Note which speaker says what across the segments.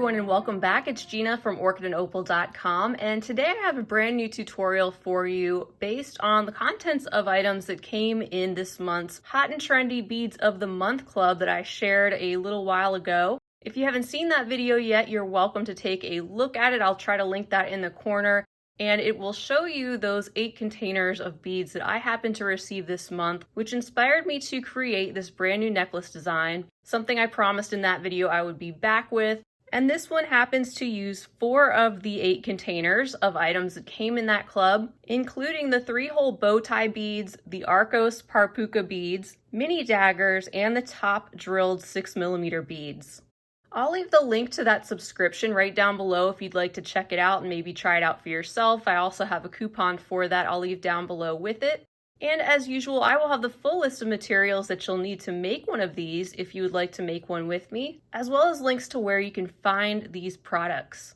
Speaker 1: everyone and welcome back. It's Gina from orchidandopal.com, and today I have a brand new tutorial for you based on the contents of items that came in this month's Hot and Trendy Beads of the Month Club that I shared a little while ago. If you haven't seen that video yet, you're welcome to take a look at it. I'll try to link that in the corner, and it will show you those 8 containers of beads that I happened to receive this month, which inspired me to create this brand new necklace design, something I promised in that video I would be back with. And this one happens to use 4 of the 8 containers of items that came in that club, including the 3-hole Bowtie Beads, the Arcos Par Puca Beads, mini daggers, and the top drilled 6mm beads. I'll leave the link to that subscription right down below if you'd like to check it out and maybe try it out for yourself. I also have a coupon for that I'll leave down below with it. And as usual, I will have the full list of materials that you'll need to make one of these if you would like to make one with me, as well as links to where you can find these products.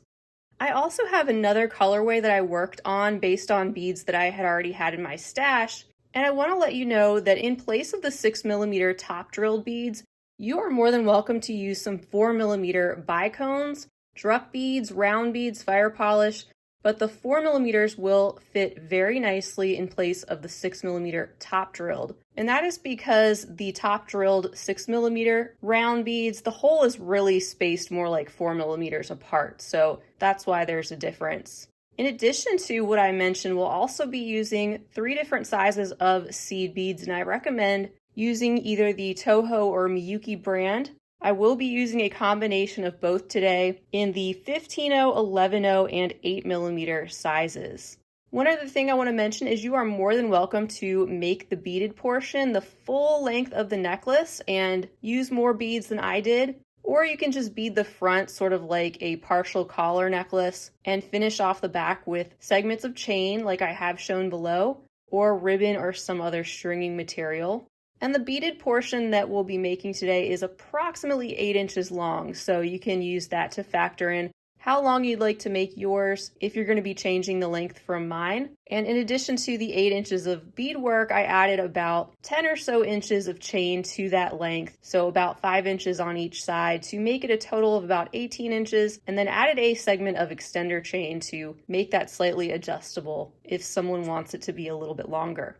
Speaker 1: I also have another colorway that I worked on based on beads that I had already had in my stash, and I want to let you know that in place of the 6mm top drilled beads, you are more than welcome to use some 4mm bicones, druck beads, round beads, fire polish, but the 4mm will fit very nicely in place of the 6mm top drilled. And that is because the top drilled 6mm round beads, the hole is really spaced more like 4mm apart, so that's why there's a difference. In addition to what I mentioned, we'll also be using 3 different sizes of seed beads, and I recommend using either the TOHO or Miyuki brand. I will be using a combination of both today in the 15-0, 11-0, and 8mm sizes. One other thing I want to mention is you are more than welcome to make the beaded portion the full length of the necklace and use more beads than I did, or you can just bead the front sort of like a partial collar necklace and finish off the back with segments of chain like I have shown below, or ribbon or some other stringing material. And the beaded portion that we'll be making today is approximately 8 inches long, so you can use that to factor in how long you'd like to make yours if you're going to be changing the length from mine. And in addition to the 8 inches of beadwork, I added about 10 or so inches of chain to that length, so about 5 inches on each side to make it a total of about 18 inches, and then added a segment of extender chain to make that slightly adjustable if someone wants it to be a little bit longer.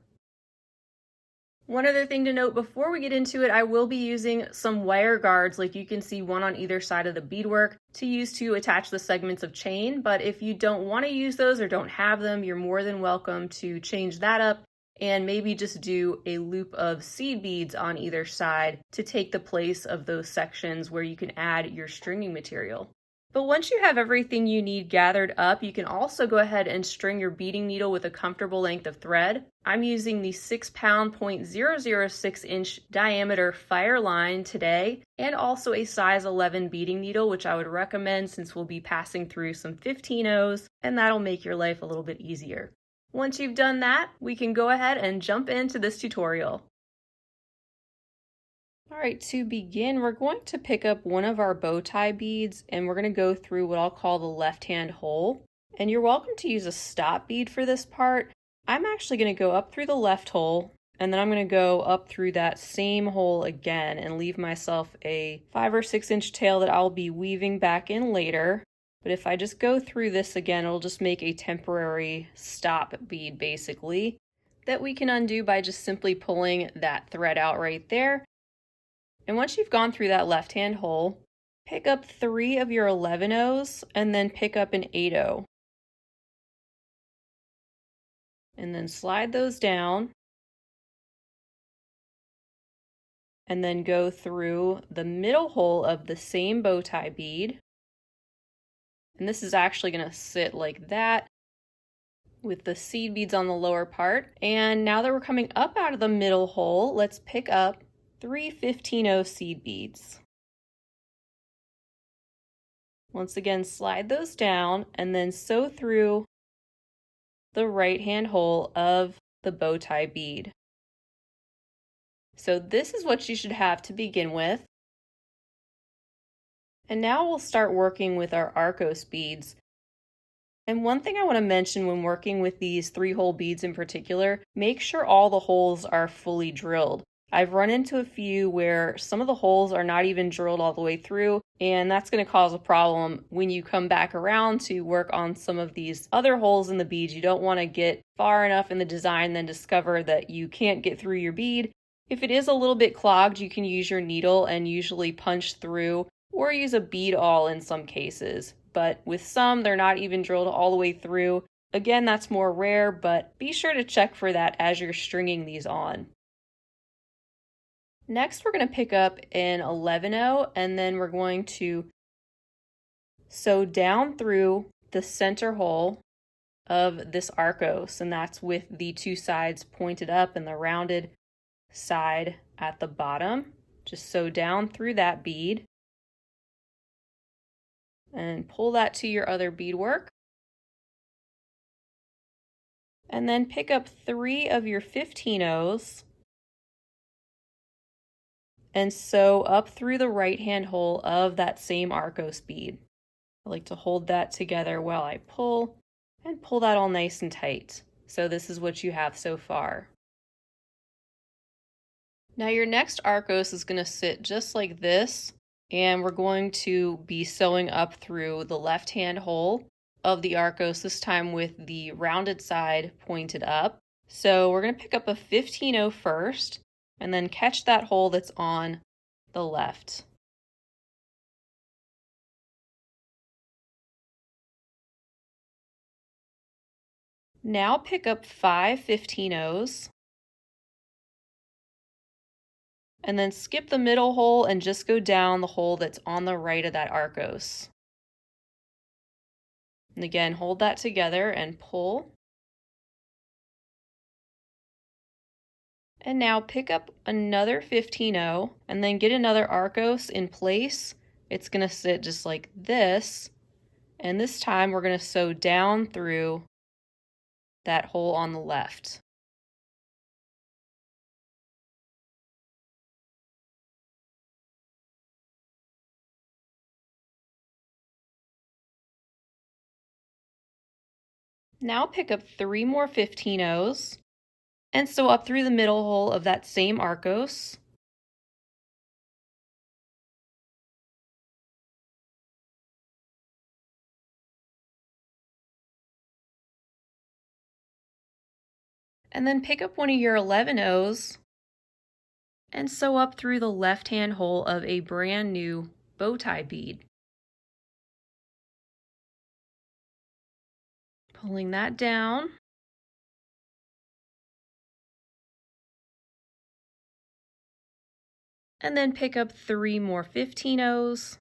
Speaker 1: One other thing to note before we get into it, I will be using some wire guards, like you can see one on either side of the beadwork, to use to attach the segments of chain, but if you don't want to use those or don't have them, you're more than welcome to change that up and maybe just do a loop of seed beads on either side to take the place of those sections where you can add your stringing material. But once you have everything you need gathered up, you can also go ahead and string your beading needle with a comfortable length of thread. I'm using the 6-pound 0.006 inch diameter Fireline today, and also a size 11 beading needle, which I would recommend since we'll be passing through some 15-0s, and that'll make your life a little bit easier. Once you've done that, we can go ahead and jump into this tutorial. Alright, to begin, we're going to pick up one of our bow tie beads and we're going to go through what I'll call the left-hand hole. And you're welcome to use a stop bead for this part. I'm actually going to go up through the left hole and then I'm going to go up through that same hole again and leave myself a 5 or 6 inch tail that I'll be weaving back in later. But if I just go through this again, it'll just make a temporary stop bead basically that we can undo by just simply pulling that thread out right there. And once you've gone through that left-hand hole, pick up 3 of your 11-0s and then pick up an 8-0. And then slide those down. And then go through the middle hole of the same bow tie bead. And this is actually going to sit like that with the seed beads on the lower part. And now that we're coming up out of the middle hole, let's pick up 3 15-0 seed beads. Once again, slide those down and then sew through the right-hand hole of the bow tie bead. So this is what you should have to begin with. And now we'll start working with our Arcos beads. And one thing I want to mention when working with these 3-hole beads in particular, make sure all the holes are fully drilled. I've run into a few where some of the holes are not even drilled all the way through, and that's going to cause a problem when you come back around to work on some of these other holes in the beads. You don't want to get far enough in the design and then discover that you can't get through your bead. If it is a little bit clogged, you can use your needle and usually punch through, or use a bead awl in some cases. But with some, they're not even drilled all the way through. Again, that's more rare, but be sure to check for that as you're stringing these on. Next, we're going to pick up an 11-0, and then we're going to sew down through the center hole of this Arcos, and that's with the two sides pointed up and the rounded side at the bottom. Just sew down through that bead and pull that to your other beadwork. And then pick up 3 of your 15-0s and sew up through the right-hand hole of that same Arcos bead. I like to hold that together while I pull, and pull that all nice and tight. So this is what you have so far. Now your next Arcos is going to sit just like this, and we're going to be sewing up through the left-hand hole of the Arcos, this time with the rounded side pointed up. So we're going to pick up a 15-0 first, and then catch that hole that's on the left. Now pick up 5 15-0s, and then skip the middle hole and just go down the hole that's on the right of that Arcos. And again, hold that together and pull. And now pick up another 15-0 and then get another Arcos in place. It's going to sit just like this. And this time we're going to sew down through that hole on the left. Now pick up 3 more 15-0s and sew up through the middle hole of that same Arcos. And then pick up one of your 11-0s and sew up through the left-hand hole of a brand new Bowtie bead. Pulling that down. And then pick up 3 more 15-0s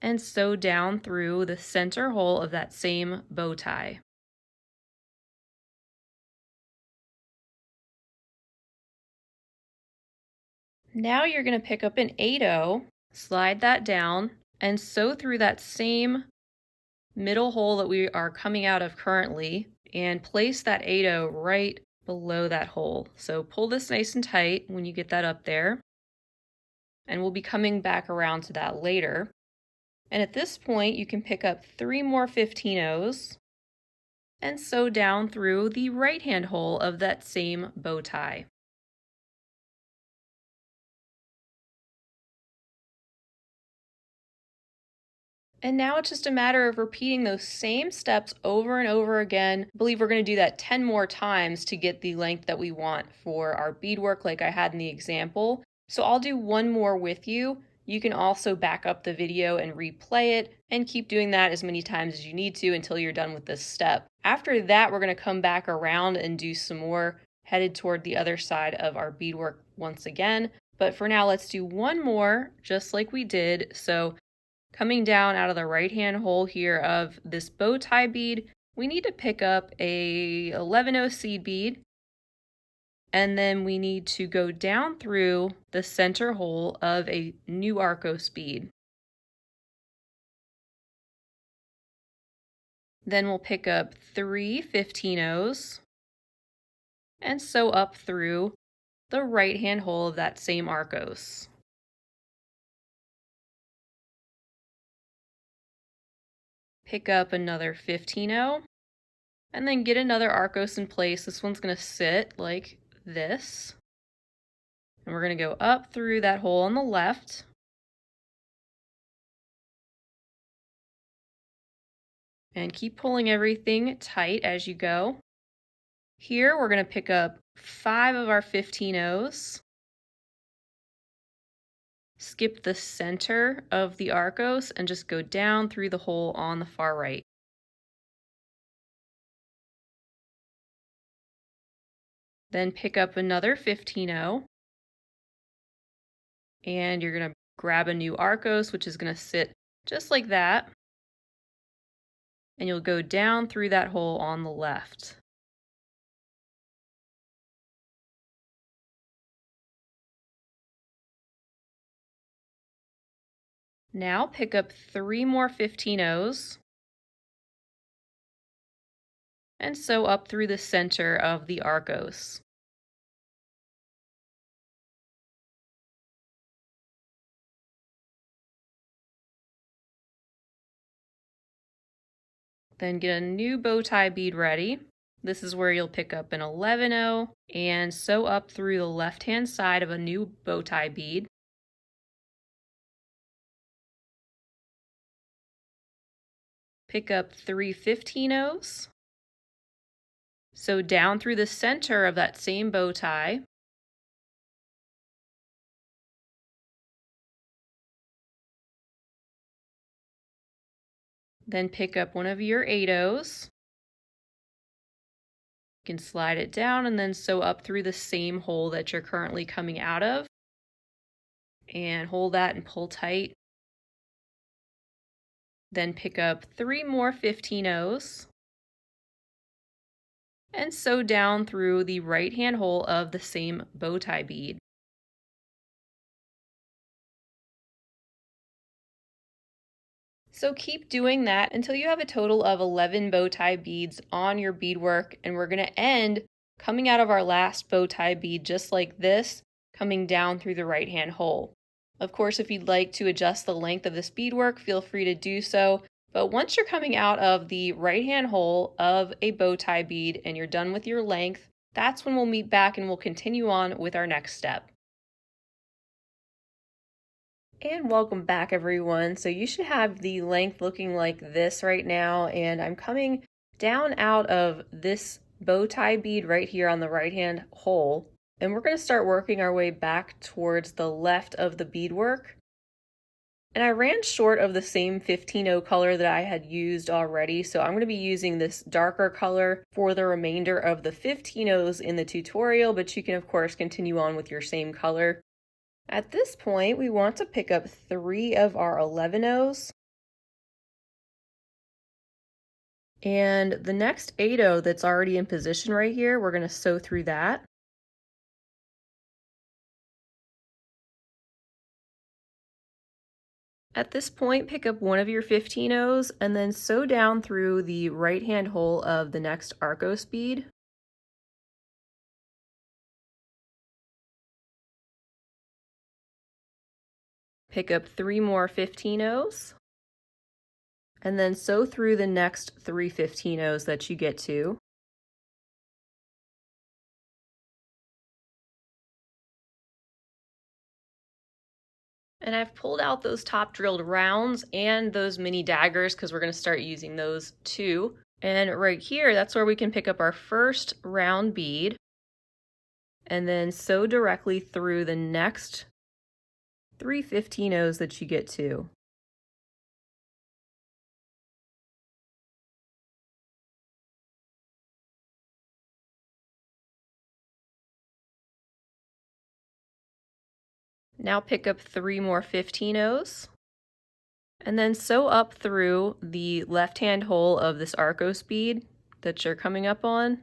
Speaker 1: and sew down through the center hole of that same bow tie. Now you're going to pick up an 8-0, slide that down, and sew through that same middle hole that we are coming out of currently, and place that 8-0 right below that hole. So pull this nice and tight when you get that up there, and we'll be coming back around to that later. And at this point, you can pick up 3 more 15-0s and sew down through the right-hand hole of that same bow tie. And now it's just a matter of repeating those same steps over and over again. I believe we're going to do that 10 more times to get the length that we want for our beadwork like I had in the example. So I'll do one more with you. You can also back up the video and replay it and keep doing that as many times as you need to until you're done with this step. After that, we're going to come back around and do some more headed toward the other side of our beadwork once again. But for now, let's do one more just like we did. So coming down out of the right-hand hole here of this bow tie bead, we need to pick up a 11-0 seed bead, and then we need to go down through the center hole of a new Arcos bead. Then we'll pick up 3 15-0s and sew up through the right-hand hole of that same Arcos. Pick up another 15-0 And then get another Arcos in place. This one's going to sit like this. And we're going to go up through that hole on the left. And keep pulling everything tight as you go. Here we're going to pick up 5 of our 15 O's. Skip the center of the Arcos and just go down through the hole on the far right. Then pick up another 15-0, and you're going to grab a new Arcos, which is going to sit just like that, and you'll go down through that hole on the left. Now pick up 3 more 15-0s and sew up through the center of the Arcos. Then get a new bow tie bead ready. This is where you'll pick up an 11-0 and sew up through the left-hand side of a new bow tie bead. Pick up 3 15-0s. Sew down through the center of that same bow tie. Then pick up one of your 8-0s. You can slide it down and then sew up through the same hole that you're currently coming out of. And hold that and pull tight. Then pick up 3 more 15-0s. And sew down through the right-hand hole of the same bow tie bead. So keep doing that until you have a total of 11 bow tie beads on your beadwork, and we're going to end coming out of our last bow tie bead just like this, coming down through the right-hand hole. Of course, if you'd like to adjust the length of this beadwork, feel free to do so. But once you're coming out of the right-hand hole of a bow tie bead and you're done with your length, that's when we'll meet back and we'll continue on with our next step. And welcome back, everyone. So you should have the length looking like this right now, and I'm coming down out of this bow tie bead right here on the right-hand hole, and we're going to start working our way back towards the left of the beadwork. And I ran short of the same 15-0 color that I had used already, so I'm going to be using this darker color for the remainder of the 15-0s in the tutorial, but you can of course continue on with your same color. At this point, we want to pick up 3 of our 11-0s. And the next 8-0 that's already in position right here, we're going to sew through that. At this point, pick up one of your 15-0s and then sew down through the right-hand hole of the next Arcos bead. Pick up 3 more 15-0s and then sew through the next 3 15-0s that you get to. And I've pulled out those top drilled rounds and those mini daggers because we're going to start using those too. And right here, that's where we can pick up our first round bead and then sew directly through the next 3 15-0s that you get to. Now pick up 3 more 15-0s and then sew up through the left-hand hole of this Arcos bead that you're coming up on.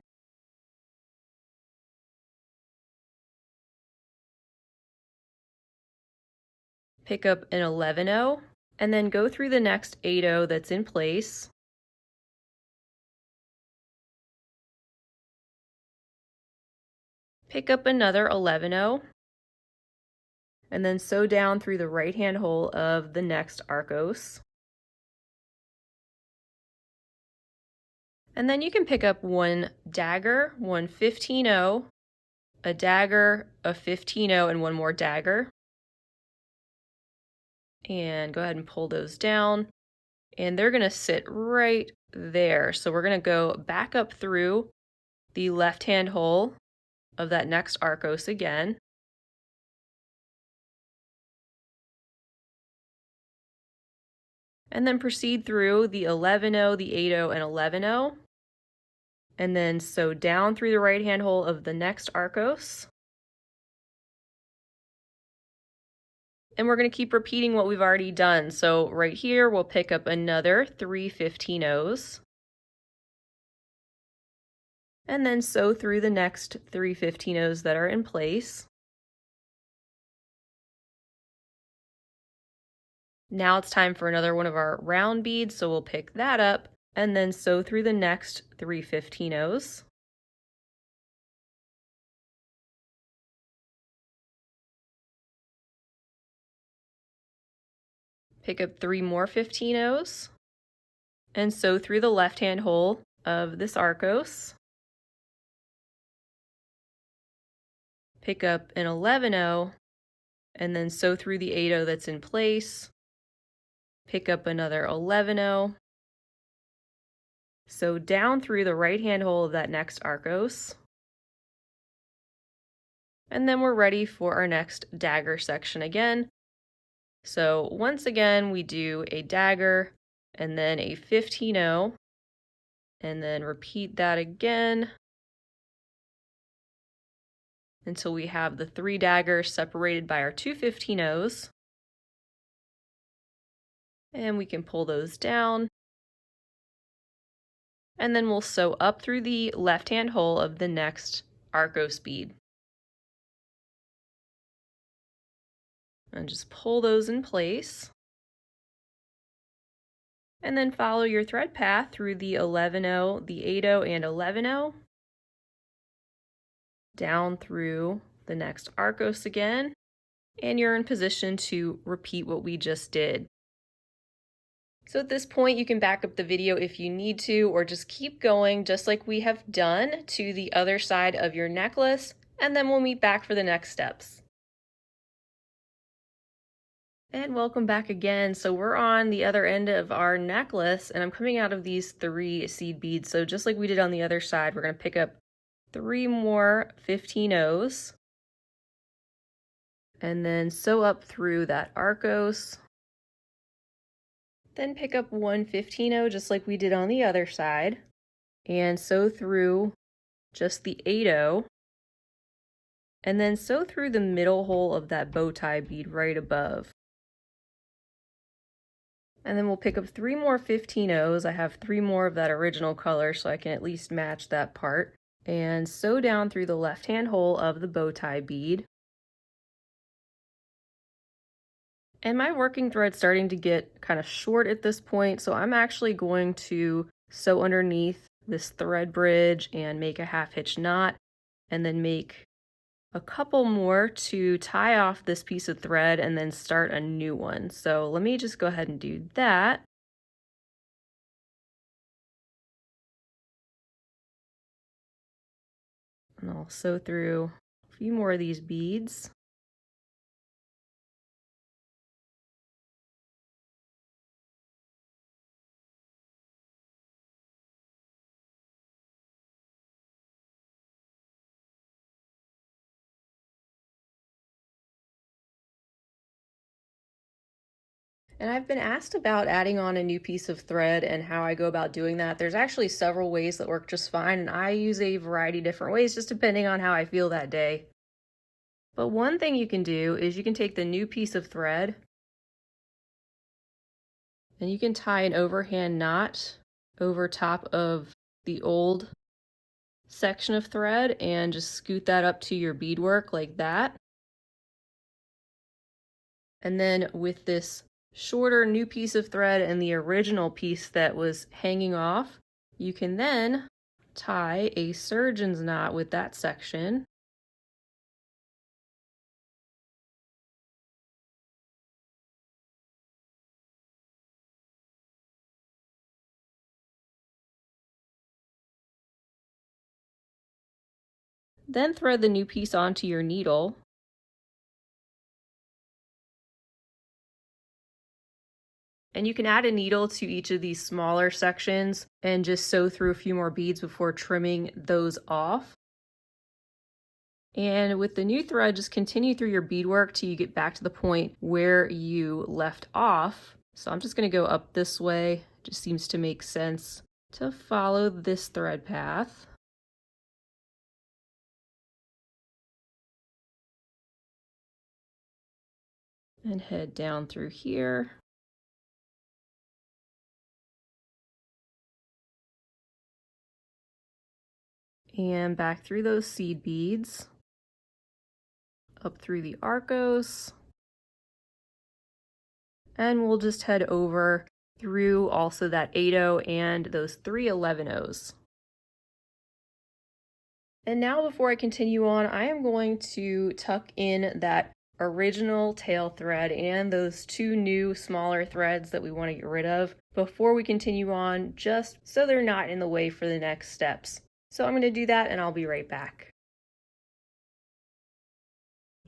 Speaker 1: Pick up an 11-0 and then go through the next 8-0 that's in place. Pick up another 11-0 and then sew down through the right-hand hole of the next Arcos. And then you can pick up one dagger, one 15-0, a dagger, a 15-0, and one more dagger. And go ahead and pull those down. And they're going to sit right there. So we're going to go back up through the left-hand hole of that next Arcos again. And then proceed through the 11-0, the 8-0, and 11-0. And then sew down through the right-hand hole of the next Arcos. And we're going to keep repeating what we've already done. So right here, we'll pick up another 3 15-0s. And then sew through the next 3 15-0s that are in place. Now it's time for another one of our round beads, so we'll pick that up and then sew through the next 3 15-0s. Pick up 3 more 15-0s and sew through the left-hand hole of this Arcos. Pick up an 11-0 and then sew through the 8-0 that's in place. Pick up another 11-0. Sew down through the right-hand hole of that next Arcos. And then we're ready for our next dagger section again. So once again, we do a dagger and then a 15-0, and then repeat that again until we have the 3 daggers separated by our 2 15-0s. And we can pull those down. And then we'll sew up through the left-hand hole of the next Arcos bead. And just pull those in place. And then follow your thread path through the 11-0, the 8-0, and 11-0. Down through the next Arcos again. And you're in position to repeat what we just did. So at this point, you can back up the video if you need to, or just keep going just like we have done to the other side of your necklace, and then we'll meet back for the next steps. And welcome back again. So we're on the other end of our necklace, and I'm coming out of these 3 seed beads. So just like we did on the other side, we're going to pick up 3 more 15-0s, and then sew up through that Arcos. Then pick up one 15-0 just like we did on the other side, and sew through just the 8-0, and then sew through the middle hole of that bow tie bead right above. And then we'll pick up 3 more 15-0s. I have 3 more of that original color so I can at least match that part, and sew down through the left-hand hole of the bow tie bead. And my working thread's starting to get kind of short at this point, so I'm actually going to sew underneath this thread bridge and make a half hitch knot, and then make a couple more to tie off this piece of thread and then start a new one. So let me just go ahead and do that. And I'll sew through a few more of these beads. And I've been asked about adding on a new piece of thread and how I go about doing that. There's actually several ways that work just fine, and I use a variety of different ways just depending on how I feel that day. But one thing you can do is you can take the new piece of thread and you can tie an overhand knot over top of the old section of thread and just scoot that up to your beadwork like that. And then with this shorter new piece of thread and the original piece that was hanging off, you can then tie a surgeon's knot with that section. Then thread the new piece onto your needle. And you can add a needle to each of these smaller sections and just sew through a few more beads before trimming those off. And with the new thread, just continue through your beadwork till you get back to the point where you left off. So I'm just going to go up this way. It just seems to make sense to follow this thread path. And head down through here. And back through those seed beads. Up through the Arcos. And we'll just head over through also that 8/0 and those 3 11/0s. And now before I continue on, I am going to tuck in that original tail thread and those 2 new smaller threads that we want to get rid of before we continue on, just so they're not in the way for the next steps. So I'm going to do that and I'll be right back.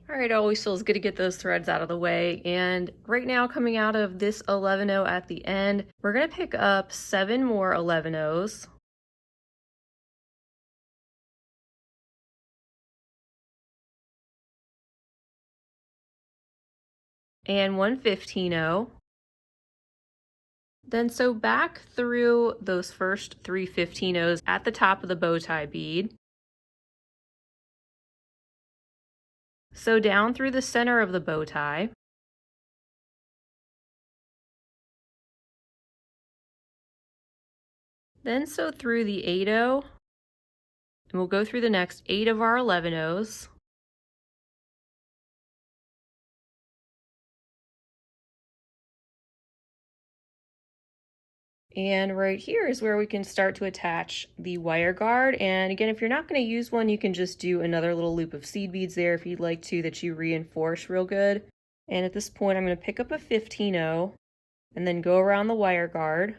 Speaker 1: All right, it always feels good to get those threads out of the way. And right now, coming out of this 11/0 at the end, we're going to pick up 7 more 11/0s. And 1 15/0. Then sew back through those first 3 15/0s at the top of the bow tie bead. Sew down through the center of the bow tie. Then sew through the 8/0, and we'll go through the next 8 of our 11/0s. And right here is where we can start to attach the wire guard. And again, if you're not going to use one, you can just do another little loop of seed beads there if you'd like to, that you reinforce real good. And at this point, I'm going to pick up a 15/0 and then go around the wire guard.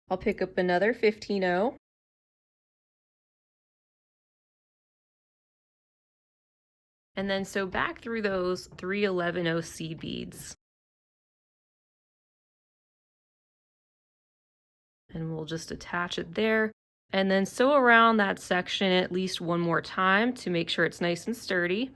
Speaker 1: I'll pick up another 15/0. And then sew back through those 3 11/0 seed beads. And we'll just attach it there. And then sew around that section at least one more time to make sure it's nice and sturdy.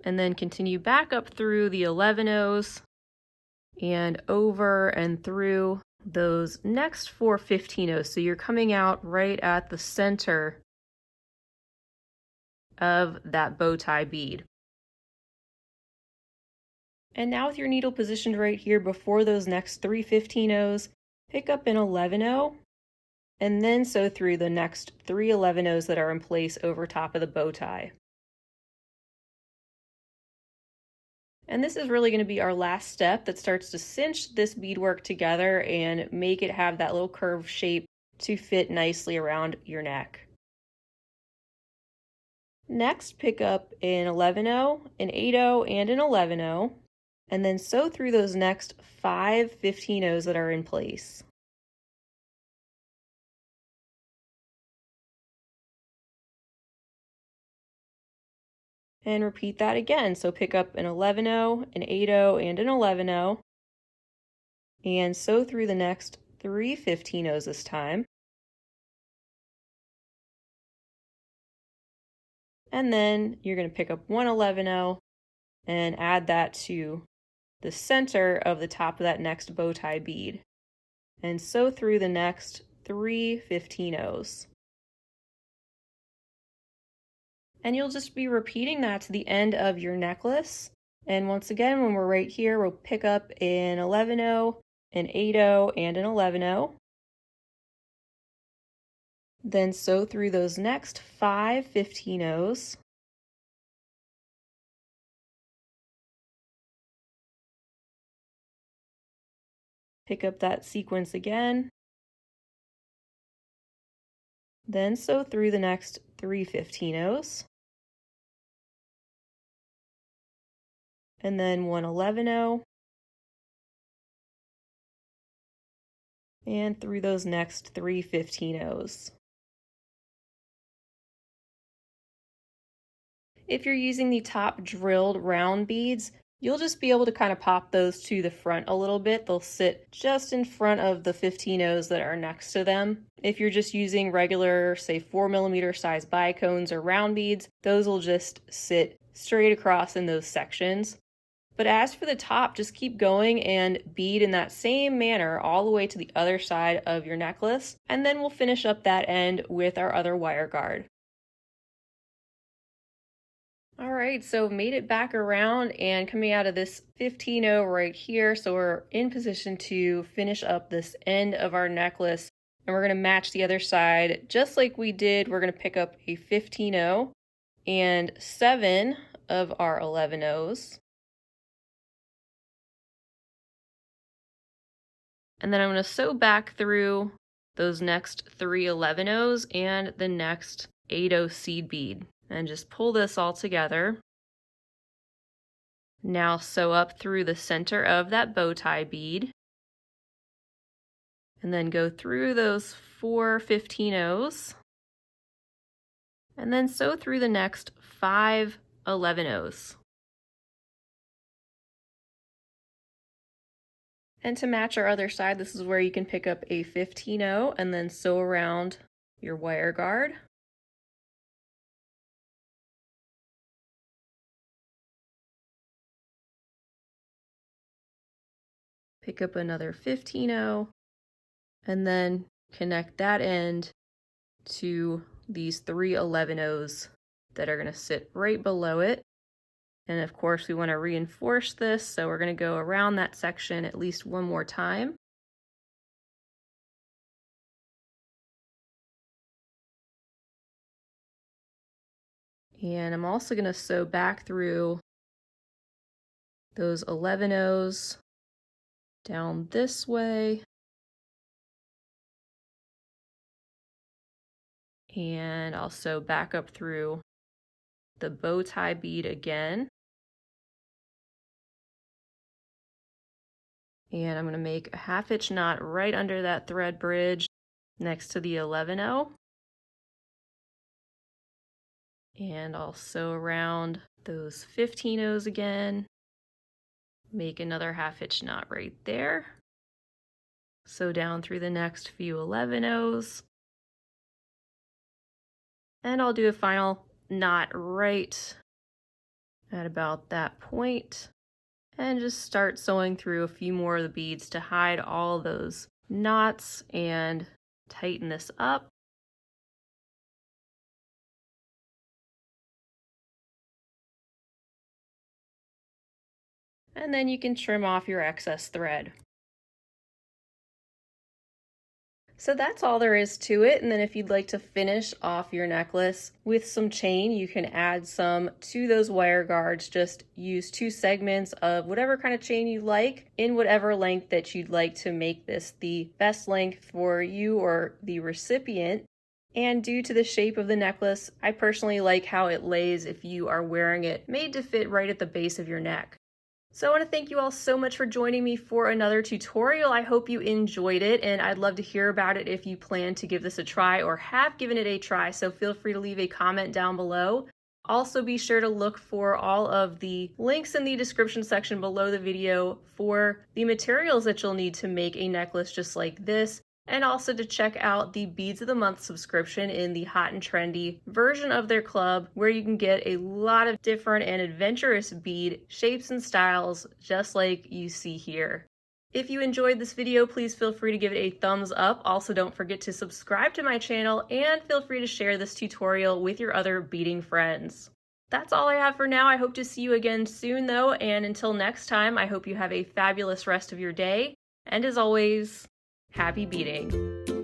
Speaker 1: And then continue back up through the 11/0s and over and through those next 4 15/0s. So you're coming out right at the center of that bow tie bead. And now with your needle positioned right here before those next 3 15/0s, pick up an 11/0 and then sew through the next 3 11/0s that are in place over top of the bow tie. And this is really going to be our last step that starts to cinch this beadwork together and make it have that little curved shape to fit nicely around your neck. Next, pick up an 11/0, an 8/0, and an 11/0, and then sew through those next 5 15/0s that are in place. And repeat that again. So pick up an 11/0, an 8/0, and an 11/0, and sew through the next 3 15/0s this time. And then you're going to pick up one 11/0 and add that to the center of the top of that next bow tie bead. And sew through the next 3 15/0s. And you'll just be repeating that to the end of your necklace. And once again, when we're right here, we'll pick up an 11/0, an 8/0, and an 11/0. Then sew through those next 5 15/0s. Pick up that sequence again. Then sew through the next 3 15-ohs. And then 1 11-oh. And through those next 3 15-ohs. If you're using the top drilled round beads, you'll just be able to kind of pop those to the front a little bit. They'll sit just in front of the 15-ohs that are next to them. If you're just using regular, say 4mm size bicones or round beads, those will just sit straight across in those sections. But as for the top, just keep going and bead in that same manner all the way to the other side of your necklace, and then we'll finish up that end with our other wire guard. All right, so made it back around and coming out of this 15-oh right here. So we're in position to finish up this end of our necklace, and we're going to match the other side just like we did. We're going to pick up a 15-oh and 7 of our 11-ohs. And then I'm going to sew back through those next 3 11-ohs and the next 8-oh seed bead. And just pull this all together. Now sew up through the center of that bow tie bead. And then go through those 4 15-ohs. And then sew through the next 5 11-ohs. And to match our other side, this is where you can pick up a 15-oh and then sew around your wire guard. Pick up another 15-oh, and then connect that end to these 3 11-ohs that are going to sit right below it. And of course, we want to reinforce this, so we're going to go around that section at least one more time. And I'm also going to sew back through those 11-ohs down this way, and I'll sew back up through the bow tie bead again, and I'm going to make a 1/2 inch knot right under that thread bridge next to the 11-oh, and I'll sew around those 15-ohs again. Make another 1/2 inch knot right there. Sew down through the next few 11-ohs. And I'll do a final knot right at about that point. And just start sewing through a few more of the beads to hide all those knots and tighten this up. And then you can trim off your excess thread. So that's all there is to it. And then if you'd like to finish off your necklace with some chain, you can add some to those wire guards. Just use 2 segments of whatever kind of chain you like in whatever length that you'd like to make this the best length for you or the recipient. And due to the shape of the necklace, I personally like how it lays if you are wearing it made to fit right at the base of your neck. So I want to thank you all so much for joining me for another tutorial. I hope you enjoyed it, and I'd love to hear about it if you plan to give this a try or have given it a try, so feel free to leave a comment down below. Also be sure to look for all of the links in the description section below the video for the materials that you'll need to make a necklace just like this, and also to check out the Beads of the Month subscription in the hot and trendy version of their club, where you can get a lot of different and adventurous bead shapes and styles just like you see here. If you enjoyed this video, please feel free to give it a thumbs up. Also, don't forget to subscribe to my channel and feel free to share this tutorial with your other beading friends. That's all I have for now. I hope to see you again soon though, and until next time, I hope you have a fabulous rest of your day. And as always, happy beading.